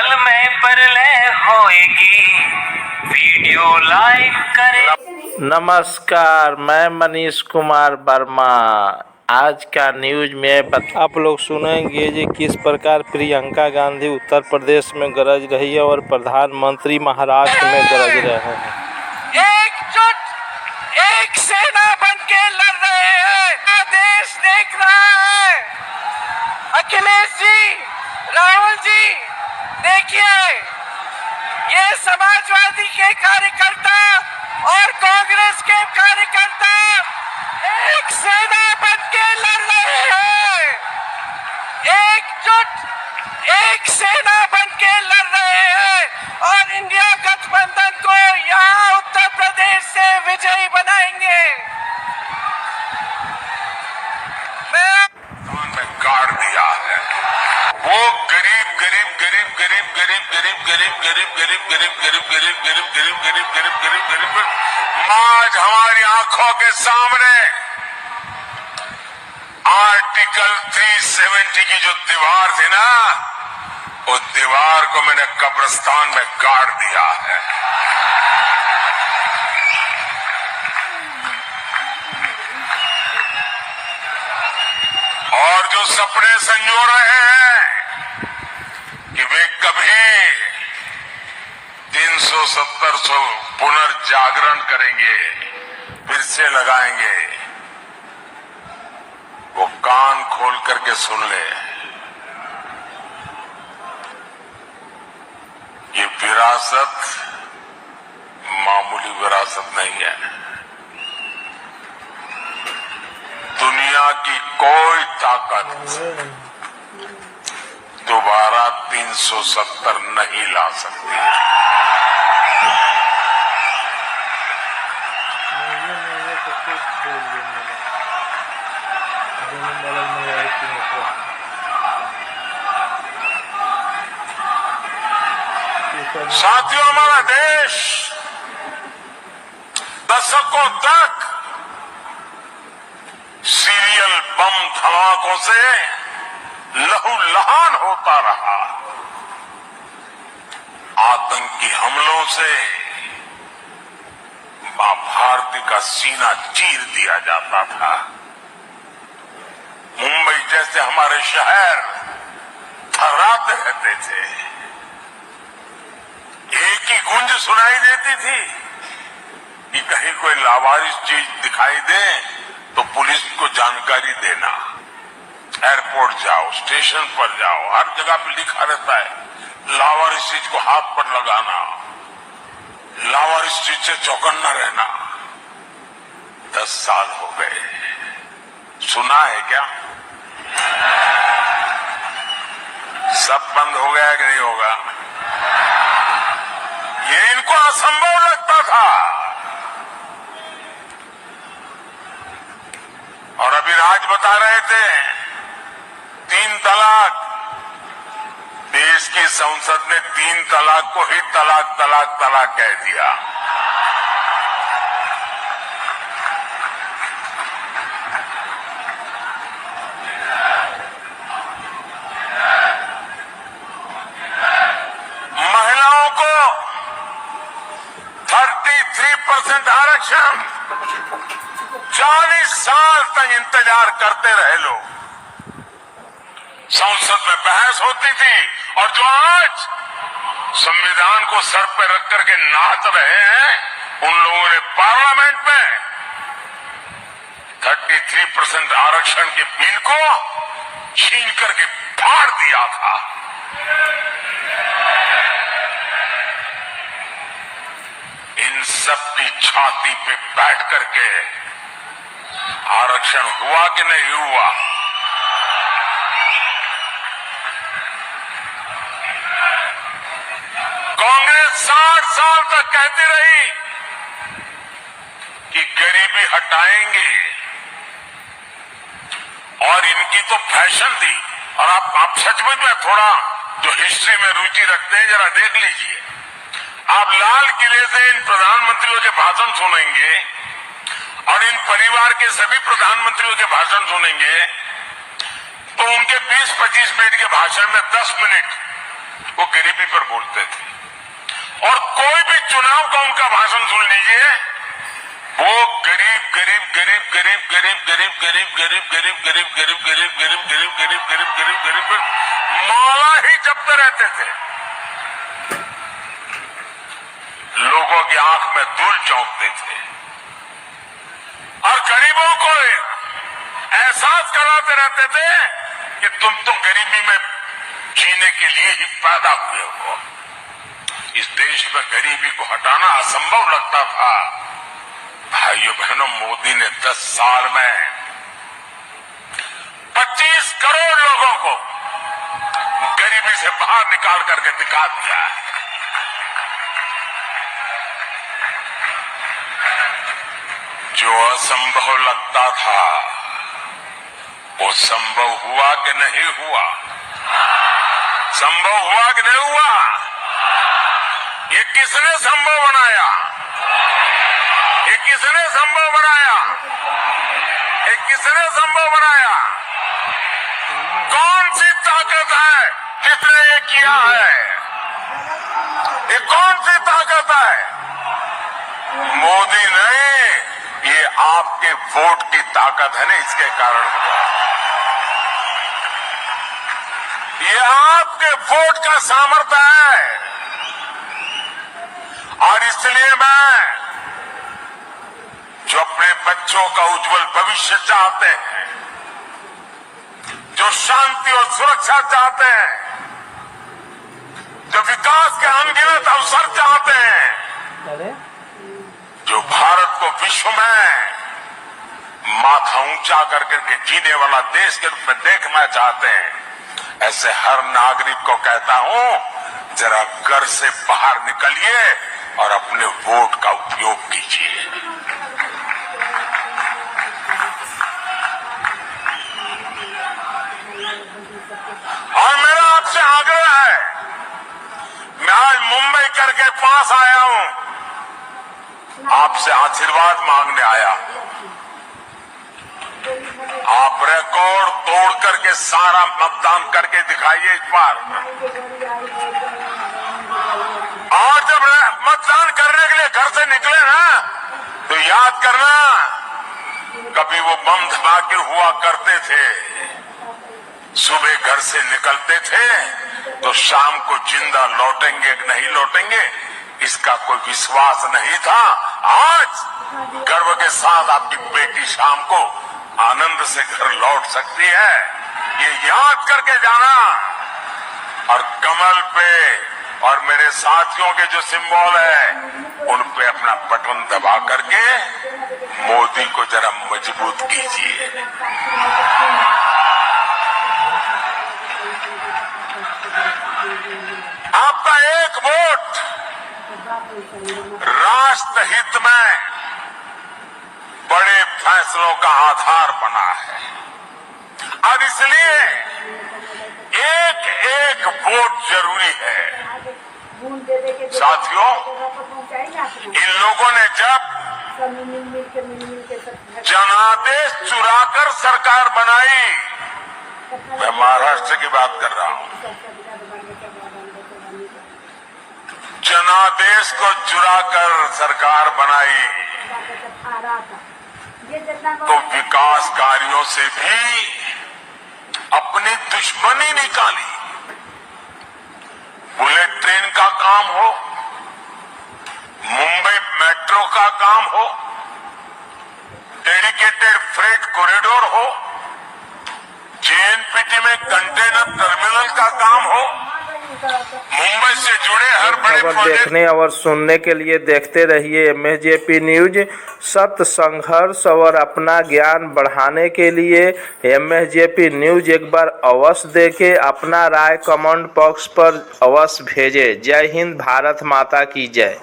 पल में परलय होएगी, वीडियो लाइक करें। नमस्कार, मैं मनीष कुमार वर्मा। आज का न्यूज में आप लोग सुनेंगे कि किस प्रकार प्रियंका गांधी उत्तर प्रदेश में गरज रही है और प्रधानमंत्री महाराष्ट्र में गरज रहे हैं। एकजुट एक सेना बन के लड़ रहे हैं। देश देख रहा है। अखिलेश जी, राहुल जी, देखिए ये समाजवादी के कार्यकर्ता और कांग्रेस के कार्यकर्ता एक सेना बन के लड़ रहे हैं। एकजुट एक सेना बन के लड़ रहे हैं और इंडिया गठबंधन को यहाँ उत्तर प्रदेश से विजयी बनाएंगे। में गाड़ दिया है वो गरीब गरीब गरीब गरीब गरीब गरीब गरीब गरीब गरीब गरीब गरीब गरीब गरीब गरीब गरीब गरीब गरीब गरीब आज हमारी आंखों के सामने आर्टिकल 370 की जो दीवार थी ना, वो दीवार को मैंने कब्रिस्तान में गाड़ दिया है। और जो सपने संजो रहे हैं कि वे कभी 370 पुनर्जागरण करेंगे, फिर से लगाएंगे, वो कान खोल करके सुन ले। ये विरासत मामूली विरासत नहीं है। दुनिया की कोई ताकत दोबारा 370 नहीं ला सकती। साथियों, हमारा देश दशकों तक सीरियल बम धमाकों से लहूलुहान होता रहा। आतंकी हमलों से मां भारती का सीना चीर दिया जाता था। मुंबई जैसे हमारे शहर थर्राते रहते थे। एक ही गूंज सुनाई देती थी कि कहीं कोई लावारिस चीज दिखाई दे तो पुलिस को जानकारी देना। एयरपोर्ट जाओ, स्टेशन पर जाओ, हर जगह पे लिखा रहता है लावारिस चीज को हाथ पर लगाना, लावारिस चीज से चौकन्ना रहना। 10 साल हो गए, सुना है क्या? सब बंद हो गया कि नहीं होगा? ये इनको असंभव लगता था। और अभी राज बता रहे थे 3 तलाक। देश की संसद ने 3 तलाक को ही तलाक तलाक तलाक कह दिया। महिलाओं को 33% आरक्षण। 40 साल तक इंतजार करते रहे लोग। संसद में बहस होती थी और जो आज संविधान को सर पर रख करके नाच रहे हैं, उन लोगों ने पार्लियामेंट में 33% आरक्षण के बिल को छीन करके फाड़ दिया था। इन सब की छाती पे बैठ करके आरक्षण हुआ कि नहीं हुआ? कांग्रेस 60 साल तक कहती रही कि गरीबी हटाएंगे और इनकी तो फैशन थी। और आप सचमुच में थोड़ा जो हिस्ट्री में रुचि रखते हैं, जरा देख लीजिए। आप लाल किले से इन प्रधानमंत्रियों के भाषण सुनेंगे और इन परिवार के सभी प्रधानमंत्रियों के भाषण सुनेंगे तो उनके 20-25 मिनट के भाषण में 10 मिनट वो गरीबी पर बोलते थे। और कोई भी चुनाव का उनका भाषण सुन लीजिए, वो गरीब गरीब गरीब गरीब गरीब गरीब गरीब गरीब गरीब गरीब गरीब गरीब गरीब गरीब गरीब गरीब गरीब गरीब पर माला ही जपते रहते थे। लोगों की आंख में धूल झोंकते थे और गरीबों को एहसास कराते रहते थे कि तुम तो गरीबी में जीने के लिए ही पैदा हुए हो। इस देश में गरीबी को हटाना असंभव लगता था। भाइयों बहनों, मोदी ने 10 साल में 25 करोड़ लोगों को गरीबी से बाहर निकाल करके दिखा दिया है। जो असंभव लगता था वो संभव हुआ कि नहीं हुआ? संभव हुआ कि नहीं हुआ? ये किसने संभव बनाया? ये किसने संभव बनाया? ये किसने संभव बनाया? कौन सी ताकत है जिसने ये किया है? ये कौन सी ताकत है? मोदी नहीं, ये आपके वोट की ताकत है ना, इसके कारण हुआ। ये आपके वोट का सामर्थ्य है। और इसलिए मैं, जो अपने बच्चों का उज्जवल भविष्य चाहते हैं, जो शांति और सुरक्षा चाहते हैं, जो विकास के अनगिनत अवसर चाहते हैं, जो भारत को विश्व में माथा ऊंचा करके जीने वाला देश के रूप में देखना चाहते हैं, ऐसे हर नागरिक को कहता हूं, जरा घर से बाहर निकलिए और अपने वोट का उपयोग कीजिए। और मेरा आपसे आग्रह है, मैं आज मुंबई करके पास आया हूं, आपसे आशीर्वाद मांगने आया। आप रिकॉर्ड तोड़ करके सारा मतदान करके दिखाइए इस बार। और जब मतदान करने के लिए घर से निकले ना, तो याद करना, कभी वो बम धमाके हुआ करते थे, सुबह घर से निकलते थे तो शाम को जिंदा लौटेंगे कि नहीं लौटेंगे इसका कोई विश्वास नहीं था। आज गर्व के साथ आपकी बेटी शाम को आनंद से घर लौट सकती है, ये याद करके जाना। और कमल पे और मेरे साथियों के जो सिंबल है, उन पे अपना बटन दबा करके मोदी को जरा मजबूत कीजिए। आपका एक वोट राष्ट्र हित में बड़े फैसलों का आधार बना है। और इसलिए एक एक वोट जरूरी है। साथियों, इन लोगों ने जब जनादेश चुराकर सरकार बनाई, मैं महाराष्ट्र की बात कर रहा हूं, जनादेश को चुराकर सरकार बनाई तो विकास कार्यों से भी अपनी दुश्मनी निकाली। बुलेट ट्रेन का काम हो, मुंबई मेट्रो का काम हो, डेडिकेटेड फ्रेट कॉरिडोर हो, जेएनपीटी में कंटेनर टर्मिनल का काम हो, मुंबई से जुड़े हर बड़े खबर देखने और सुनने के लिए देखते रहिए एमएसजेपी न्यूज। सत्य, संघर्ष और अपना ज्ञान बढ़ाने के लिए एमएसजेपी न्यूज एक बार अवश्य देखें। अपना राय कमेंट बॉक्स पर अवश्य भेजें। जय हिंद, भारत माता की जय।